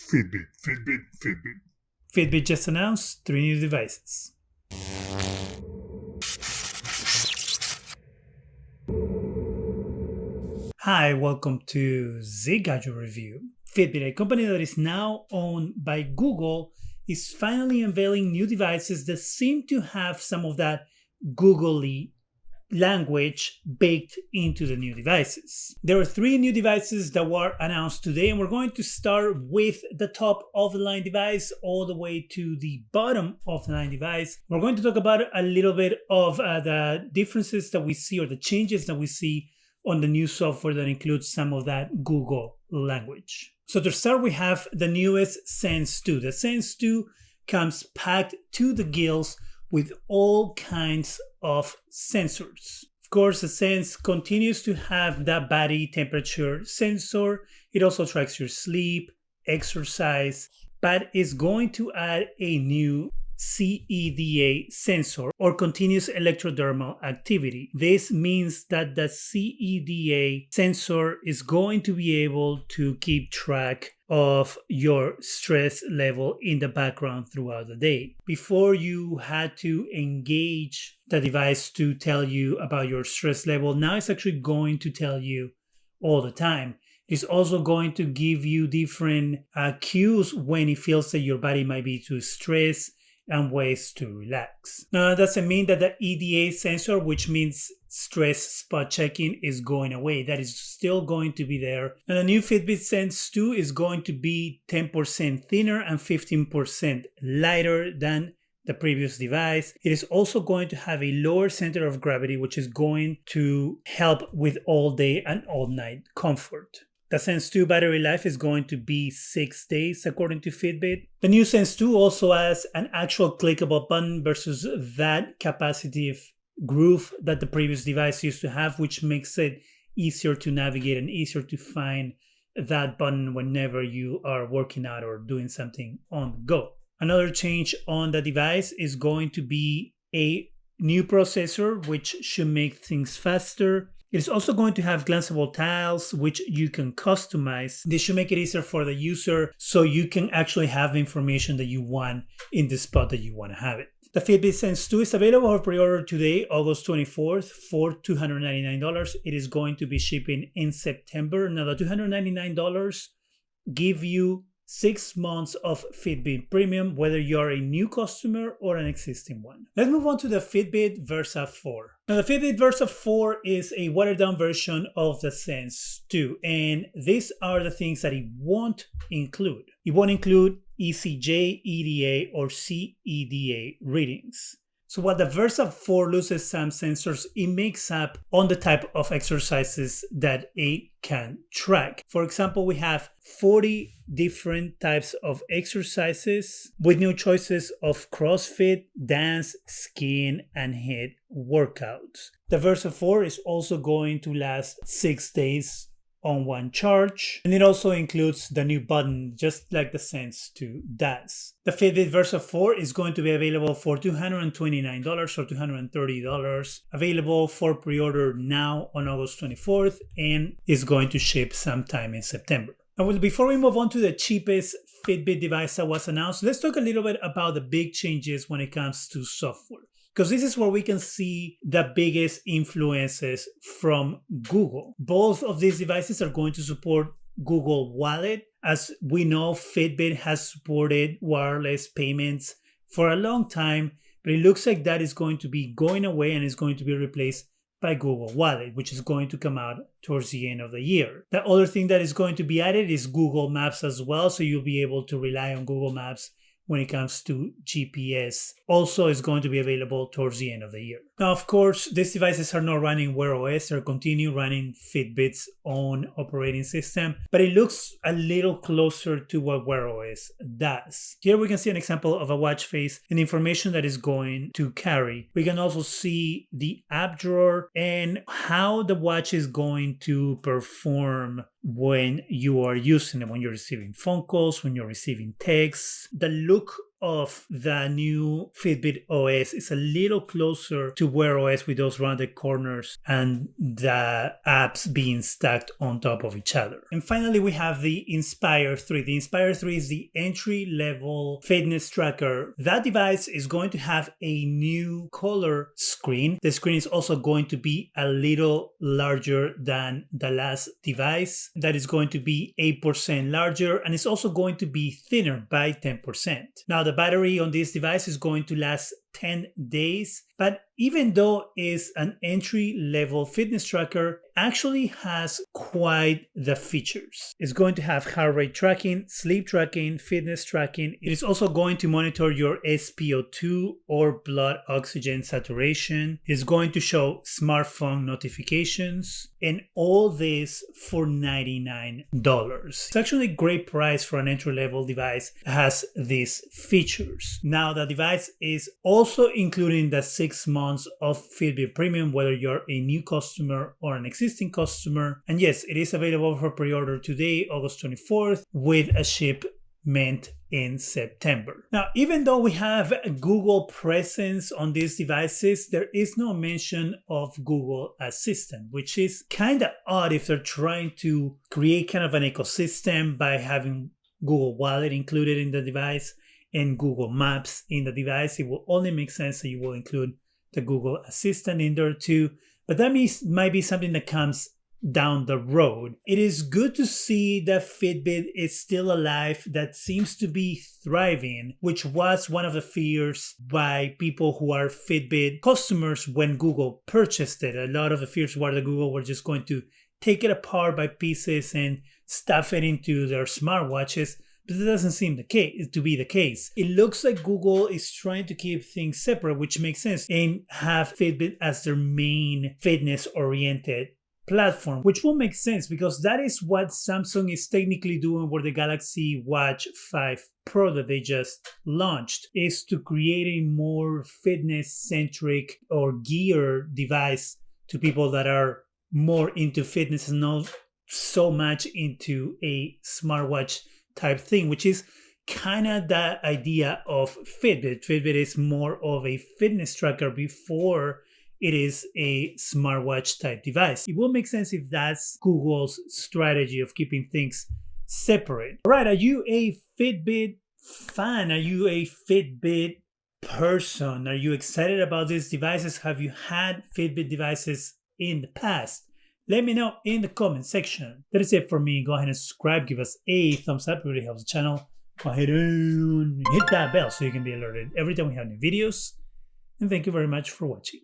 Fitbit, Fitbit, Fitbit. Fitbit just announced 3 new devices. Hi, welcome to Zgadgetreview. Fitbit, a company that is now owned by Google, is finally unveiling new devices that seem to have some of that Google-y language baked into the new devices. There are 3 new devices that were announced today, and we're going to start with the top of the line device all the way to the bottom of the line device. We're going to talk about a little bit of the differences that we see or the changes that we see on the new software that includes some of that Google language. So to start, we have the newest Sense 2. The Sense 2 comes packed to the gills with all kinds of sensors. Of course, the Sense continues to have that body temperature sensor. It also tracks your sleep, exercise, but is going to add a new CEDA sensor, or continuous electrodermal activity. This means that the CEDA sensor is going to be able to keep track of your stress level in the background throughout the day. Before, you had to engage the device to tell you about your stress level. Now it's actually going to tell you all the time. It's also going to give you different cues when it feels that your body might be too stressed and ways to relax. Now, that doesn't mean that the EDA sensor, which means stress spot checking, is going away. That is still going to be there. And the new Fitbit Sense 2 is going to be 10% thinner and 15% lighter than the previous device. It is also going to have a lower center of gravity, which is going to help with all day and all night comfort. The Sense 2 battery life is going to be 6 days, according to Fitbit. The new Sense 2 also has an actual clickable button versus that capacitive groove that the previous device used to have, which makes it easier to navigate and easier to find that button whenever you are working out or doing something on the go. Another change on the device is going to be a new processor, which should make things faster. It is also going to have glanceable tiles, which you can customize. This should make it easier for the user so you can actually have the information that you want in the spot that you want to have it. The Fitbit Sense 2 is available for pre-order today, August 24th, for $299. It is going to be shipping in September. Now, the $299 give you 6 months of Fitbit Premium, whether you're a new customer or an existing one. Let's move on to the Fitbit Versa 4. Now, the Fitbit Versa 4 is a watered-down version of the Sense 2, and these are the things that it won't include. It won't include ECG, EDA, or CEDA readings. So while the Versa 4 loses some sensors, it makes up on the type of exercises that it can track. For example, we have 40 different types of exercises with new choices of CrossFit, dance, skiing, and HIIT workouts. The Versa 4 is also going to last 6 days on one charge, and it also includes the new button, just like the Sense 2 does. The Fitbit Versa 4 is going to be available for $229 or $230, available for pre-order now on August 24th, and is going to ship sometime in September. Now, before we move on to the cheapest Fitbit device that was announced, let's talk a little bit about the big changes when it comes to software, because this is where we can see the biggest influences from Google. Both of these devices are going to support Google Wallet. As we know, Fitbit has supported wireless payments for a long time, but it looks like that is going to be going away and is going to be replaced by Google Wallet, which is going to come out towards the end of the year. The other thing that is going to be added is Google Maps as well, so you'll be able to rely on Google Maps when it comes to GPS. Also is going to be available towards the end of the year. Now, of course, these devices are not running Wear OS, they're continue running Fitbit's own operating system, but it looks a little closer to what Wear OS does. Here we can see an example of a watch face and information that is going to carry. We can also see the app drawer and how the watch is going to perform when you are using it, when you're receiving phone calls, when you're receiving texts. The look of the new Fitbit OS is a little closer to Wear OS with those rounded corners and the apps being stacked on top of each other. And finally, we have the Inspire 3. The Inspire 3 is the entry-level fitness tracker. That device is going to have a new color screen. The screen is also going to be a little larger than the last device. That is going to be 8% larger, and it's also going to be thinner by 10%. Now, the battery on this device is going to last 10 days, but even though it's an entry-level fitness tracker, actually has quite the features. It's going to have heart rate tracking, sleep tracking, fitness tracking. It is also going to monitor your SpO2 or blood oxygen saturation. It's going to show smartphone notifications, and all this for $99. It's actually a great price for an entry-level device that has these features. Now, the device is also including the 6 months of Fitbit Premium, whether you're a new customer or an existing customer. And yes, it is available for pre-order today, August 24th, with a shipment in September. Now, even though we have a Google presence on these devices, there is no mention of Google Assistant, which is kind of odd if they're trying to create kind of an ecosystem by having Google Wallet included in the device and Google Maps in the device. It will only make sense that you will include the Google Assistant in there too, but that might be something that comes down the road. It is good to see that Fitbit is still alive, that seems to be thriving, which was one of the fears by people who are Fitbit customers when Google purchased it. A lot of the fears were that Google were just going to take it apart by pieces and stuff it into their smartwatches. But that doesn't seem to be the case. It looks like Google is trying to keep things separate, which makes sense, and have Fitbit as their main fitness-oriented platform, which will make sense because that is what Samsung is technically doing with the Galaxy Watch 5 Pro that they just launched, is to create a more fitness-centric or gear device to people that are more into fitness and not so much into a smartwatch type thing, which is kind of the idea of Fitbit. Fitbit is more of a fitness tracker before it is a smartwatch type device. It will make sense if that's Google's strategy of keeping things separate. All right, are you a Fitbit fan? Are you a Fitbit person? Are you excited about these devices? Have you had Fitbit devices in the past? Let me know in the comment section. That is it for me. Go ahead and subscribe. Give us a thumbs up. It really helps the channel. Go ahead and hit that bell so you can be alerted every time we have new videos. And thank you very much for watching.